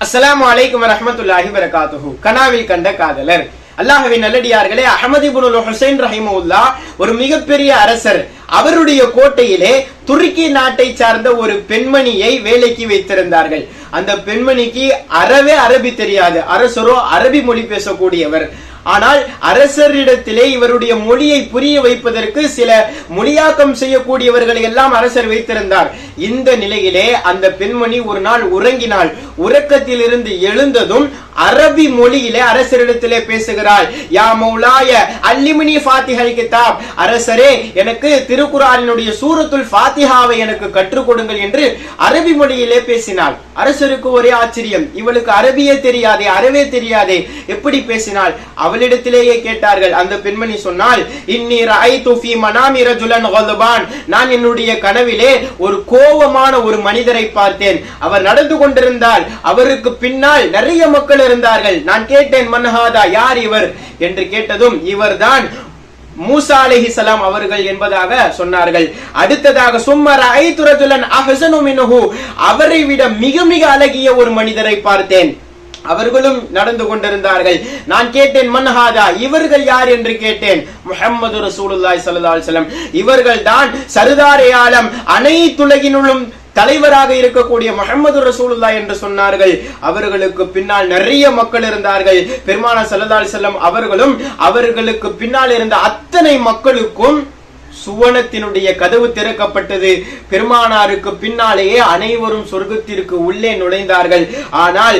அஸ்ஸலாமு அலைக்கும் வரஹ்மத்துல்லாஹி வபரகாத்துஹு. கனாவில் கண்ட காதலர். அல்லாஹ்வின் நல்லடியார்களே, அஹ்மது இப்னுல் ஹுசைன் ரஹிமஹுல்லாஹ் ஒரு மிகப்பெரிய அரசர். அவருடைய கோட்டையிலே துருக்கி நாட்டை சார்ந்த ஒரு பெண்மணியை வேலைக்கு வைத்திருந்தார்கள். அந்த பெண்மணிக்கு அறவே அரபி தெரியாது. அரசரோ அரபி மொழி பேசக்கூடியவர். ஆனால் அரசரிடத்திலே இவருடைய மொழியை புரிய வைப்பதற்கு சில மொழியாக்கம் செய்யக்கூடியவர்களை எல்லாம் அரசர் வைத்திருந்தார். இந்த நிலையிலே அந்த பெண்மணி ஒரு நாள் உறங்கினாள். உறக்கத்தில் இருந்து எழுந்ததும் அரபி மொழியிலே அரசரிடத்திலே பேசுகிறாள். யா மௌலாய அல்லிமினி ஃபாத்திஹல் கிதாப், அரசரே எனக்கு திருக்குர்ஆனினுடைய சூரத்துல் ஃபாத்திஹாவை எனக்கு கற்றுக் கொடுங்கள் என்று அரபி மொழியிலே பேசினாள். அரசருக்கு ஒரே ஆச்சரியம், இவளுக்கு அரபியே தெரியாதே, அறவே தெரியாதே, எப்படி பேசினாள்? அவளிடத்திலேயே கேட்டார்கள். அந்த பெண்மணி சொன்னால், இன்னி ரஅய்து ஃபீ மனாமி ரஜுலன் கல்பான், நான் என்னுடைய கனவிலே ஒரு கோபமான ஒரு மனிதரை பார்த்தேன். அவர் நடந்து கொண்டிருந்தால் அவருக்கு பின்னால் நிறைய மக்கள் இருந்தார்கள். நான் கேட்டேன், மன்ஹாதா, யார் இவர் என்று கேட்டதும் இவர்தான் மூசா அலைஹிஸ்ஸலாம் அவர்கள் என்பதாக சொன்னார்கள். அடுத்ததாக சும்மர ரஅய்து ரஜுலன் அஹ்ஸனு மின்ஹு, அவரை விட மிக மிக அழகிய ஒரு மனிதரை பார்த்தேன். அவர்களும் நடந்து கொண்டிருந்தார்கள். நான் கேட்டேன், மன்ஹாதா, இவர்கள் யார் என்று கேட்டேன். முஹம்மது ரசூலுல்லாஹி ஸல்லல்லாஹு அலைஹி வஸல்லம், இவர்கள் தான் சர்தாரே ஆலம், அனைத்துலகினுள்ளும் தலைவராக இருக்கக்கூடிய முஹம்மது ரசூலுல்லாஹ் என்று சொன்னார்கள். அவர்களுக்கு பின்னால் நிறைய மக்கள் இருந்தார்கள். பெருமானார் ஸல்லல்லாஹு அலைஹி வஸல்லம் அவர்களும் அவர்களுக்கு பின்னால் இருந்த அத்தனை மக்களுக்கும் சுவனத்தினுடைய கதவு திறக்கப்பட்டது. பெருமானாருக்கு பின்னாலேயே அனைவரும் சொர்க்கத்திற்கு உள்ளே நுழைந்தார்கள். ஆனால்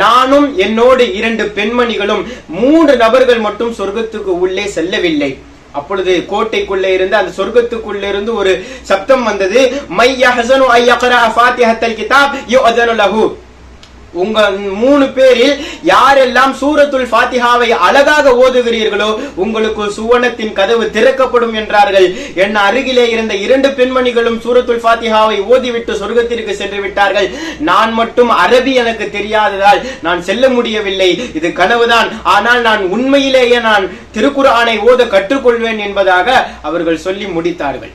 நானும் என்னோடு 2 பெண்மணிகளும் 3 நபர்கள் மட்டும் சொர்க்கத்துக்கு உள்ளே செல்லவில்லை. அப்பொழுது கோட்டைக்குள்ளே இருந்து அந்த சொர்க்கத்துக்குள்ளே இருந்து ஒரு சப்தம் வந்தது. மை யஹ்ஸனு ஐ யக்ரா ஃபாத்திஹத்தல் கிதாப் யுஅதனு லஹு, உங்க 3 பேரில் யாரெல்லாம் சூரத்துல் ஃபாத்திஹாவை அழகாக ஓதுகிறீர்களோ உங்களுக்கு சுவனத்தின் கதவு திறக்கப்படும் என்றார்கள். என் அருகிலே இருந்த 2 பெண்மணிகளும் சூரத்துல் ஃபாத்திஹாவை ஓதிவிட்டு சொர்க்கத்திற்கு சென்று விட்டார்கள். நான் மட்டும் அரபி எனக்கு தெரியாததால் நான் செல்ல முடியவில்லை. இது கனவுதான், ஆனால் நான் உண்மையிலேயே நான் திருக்குர்ஆனை ஓத கற்றுக்கொள்வேன் என்பதாக அவர்கள் சொல்லி முடித்தார்கள்.